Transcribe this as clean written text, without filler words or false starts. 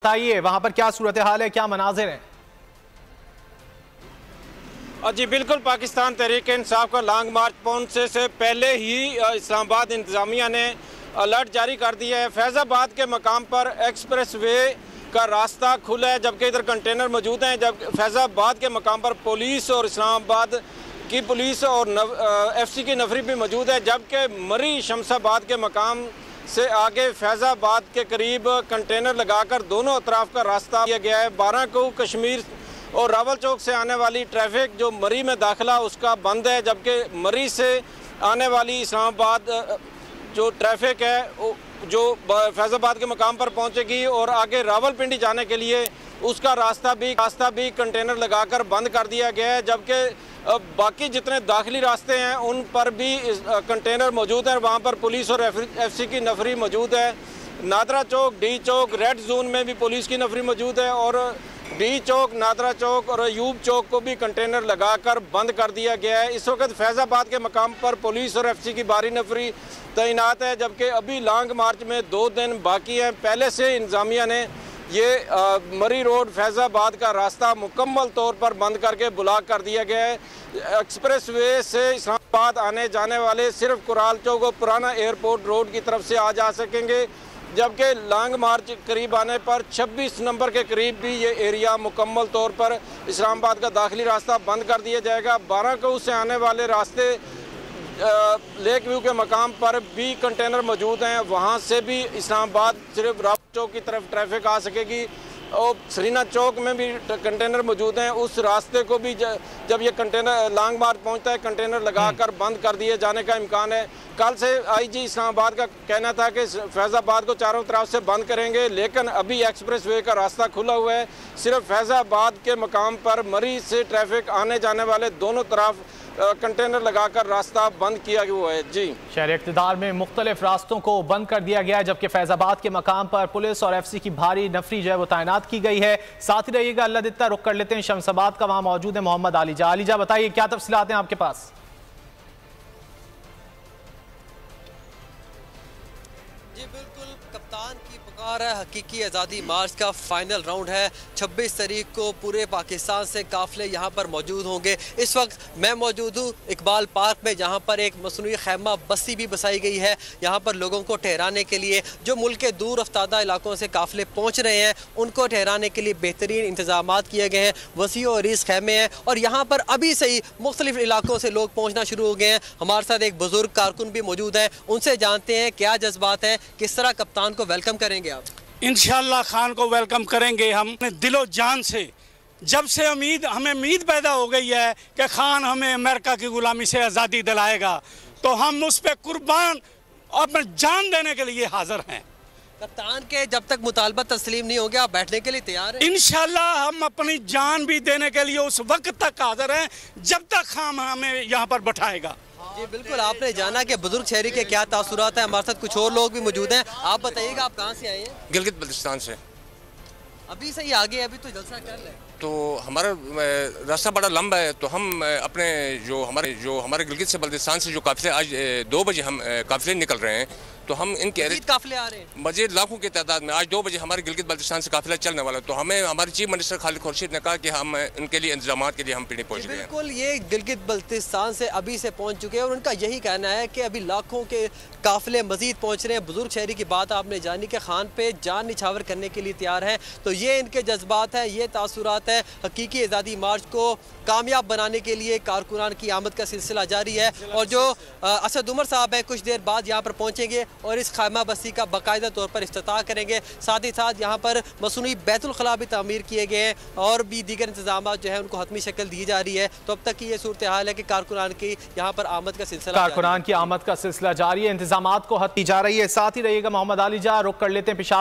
बताइए वहां पर क्या सूरत हाल है, क्या मनाजिर हैं? जी बिल्कुल, पाकिस्तान तहरीक इंसाफ का लॉन्ग मार्च पहुंचने से पहले ही इस्लामाबाद इंतजामिया ने अलर्ट जारी कर दिया है। फैज़ाबाद के मकाम पर एक्सप्रेस वे का रास्ता खुला है, जबकि इधर कंटेनर मौजूद हैं। जब फैज़ाबाद के मकाम पर पुलिस और इस्लामाबाद की पुलिस और FC की नफरी भी मौजूद है, जबकि मरी शमसाबाद के मकाम से आगे फैज़ाबाद के करीब कंटेनर लगाकर दोनों अतराफ का रास्ता किया गया है। 12 को कश्मीर और रावल चौक से आने वाली ट्रैफिक जो मरी में दाखिला उसका बंद है, जबकि मरी से आने वाली इस्लामाबाद जो ट्रैफिक है जो फैज़ाबाद के मकाम पर पहुंचेगी और आगे रावलपिंडी जाने के लिए उसका रास्ता भी कंटेनर लगाकर बंद कर दिया गया है। जबकि बाकी जितने दाखिली रास्ते हैं उन पर भी कंटेनर मौजूद हैं, वहाँ पर पुलिस और FC की नफरी मौजूद है। नादरा चौक, डी चौक, रेड जोन में भी पुलिस की नफरी मौजूद है और डी चौक, नादरा चौक और अयूब चौक को भी कंटेनर लगाकर बंद कर दिया गया है। इस वक्त फैज़ाबाद के मकाम पर पुलिस और FC की भारी नफरी तैनात है, जबकि अभी लॉन्ग मार्च में 2 दिन बाकी हैं। पहले से इंतजामिया ने ये मरी रोड फैज़ाबाद का रास्ता मुकम्मल तौर पर बंद करके ब्लॉक कर दिया गया है। एक्सप्रेस वे से इस्लामाबाद आने जाने वाले सिर्फ कुराल चौक और पुराना एयरपोर्ट रोड की तरफ से आ जा सकेंगे, जबकि लॉन्ग मार्च करीब आने पर 26 नंबर के करीब भी ये एरिया मुकम्मल तौर पर इस्लामाबाद का दाखिली रास्ता बंद कर दिया जाएगा। 12 को से आने वाले रास्ते लेक व्यू के मकाम पर भी कंटेनर मौजूद हैं, वहाँ से भी इस्लामाबाद सिर्फ रावल चौक की तरफ ट्रैफिक आ सकेगी और सरीना चौक में भी कंटेनर मौजूद हैं। उस रास्ते को भी जब ये कंटेनर लॉन्ग मार्च पहुंचता है कंटेनर लगाकर बंद कर दिए जाने का इम्कान है। कल से IG इस्लामाबाद का कहना था कि फैज़ाबाद को चारों तरफ से बंद करेंगे, लेकिन अभी एक्सप्रेस वे का रास्ता खुला हुआ है। सिर्फ फैज़ाबाद के मकाम पर मरी से ट्रैफिक आने जाने वाले दोनों तरफ कंटेनर लगाकर रास्ता बंद किया हुआ है। जी, शहर इक़्तिदार में मुख्तलिफ रास्तों को बंद कर दिया गया है, जबकि फैज़ाबाद के मकाम पर पुलिस और FC की भारी नफरी जो है वो तैनात की गई है। साथ ही रहिएगा, अल्लाह दित्ता रुक कर लेते हैं शमसाबाद का, वहां मौजूद है मोहम्मद आलिजा। आलिजा बताइए क्या तफसीलात हैं आपके पास? जी बिल्कुल, कप्तान की पुकार है। हकीकी आज़ादी मार्च का फाइनल राउंड है। 26 तारीख को पूरे पाकिस्तान से काफिले यहाँ पर मौजूद होंगे। इस वक्त मैं मौजूद हूँ इकबाल पार्क में, जहाँ पर एक मसनूई खैमा बस्ती भी बसाई गई है। यहाँ पर लोगों को ठहराने के लिए, जो मुल्क के दूर अफ्तादा इलाकों से काफिले पहुँच रहे हैं उनको ठहराने के लिए बेहतरीन इंतजाम किए गए हैं। वसी और अरीज़ खैमे हैं और यहाँ पर अभी से ही मुख्तलिफ इलाकों से लोग पहुँचना शुरू हो गए हैं। हमारे साथ एक बुजुर्ग कारकुन भी मौजूद है, उनसे जानते हैं क्या जज्बात हैं, किस तरह कप्तान को वेलकम करेंगे आप? इंशाअल्लाह खान को वेलकम करेंगे हम दिलो जान से। जब से हमें उम्मीद पैदा हो गई है कि खान हमें अमेरिका की गुलामी से आज़ादी दिलाएगा, तो हम उस पर कुर्बान अपनी जान देने के लिए हाजिर हैं। कप्तान के जब तक मुतालबा तस्लीम नहीं होगा आप बैठने के लिए तैयार हैं? इंशाअल्लाह हम अपनी जान भी देने के लिए उस वक्त तक हाजिर हैं जब तक खान हमें यहाँ पर बैठाएगा। जी बिल्कुल, आपने जाना कि बुजुर्ग शहरी के क्या तासुरात हैं। हमारे साथ कुछ और लोग भी मौजूद हैं। आप बताइएगा आप कहाँ से आए हैं? गिलगित बल्तिस्तान से। अभी से ही आगे, अभी तो जलसा कर रहे हैं। तो हमारा रास्ता बड़ा लंबा है, तो हम अपने जो हमारे गिलगित से बल्तिस्तान से जो काफिले आज 2 बजे हम काफिले निकल रहे हैं, तो हम इनके काफिले आ रहे हैं मजीद लाखों की तादाद में। आज 2 बजे हमारे गिलगित बल्तिस्तान से काफिला चलने वाला है, तो हमें हमारे चीफ मिनिस्टर खालिद खुर्शीद ने कहा कि हम इनके लिए इंतजाम के लिए हम पीढ़ी पहुँच गए हैं। बिल्कुल, ये गिलगित बल्तिस्तान से अभी से पहुँच चुके हैं और उनका यही कहना है कि अभी लाखों के काफिले मजीद पहुँच रहे हैं। बुजुर्ग शहरी की बात आपने जानी कि खान पे जान निछावर करने के लिए तैयार हैं, तो ये इनके जज्बात हैं, ये तासुरात हैं। हकीकी आज़ादी मार्च को कामयाब बनाने के लिए कारकुनान की आमद का सिलसिला जारी है और जो असद उमर साहब है कुछ देर बाद यहाँ पर पहुँचेंगे और इस खैमा बस्ती का बाकायदा तौर पर इफ्तिताह करेंगे। साथ ही साथ यहाँ पर मसनूई बैतुल खला भी तामीर किए गए हैं और भी दीगर इंतजाम जो है उनको हतमी शक्ल दी जा रही है। तो अब तक की ये सूरत हाल है कि कारकुनान की यहाँ पर आमद का सिलसिला जारी है, इंतजाम को हद दी जा रही है। साथ ही रहिएगा, मोहम्मद आलिजा रुक कर लेते हैं पेशावर।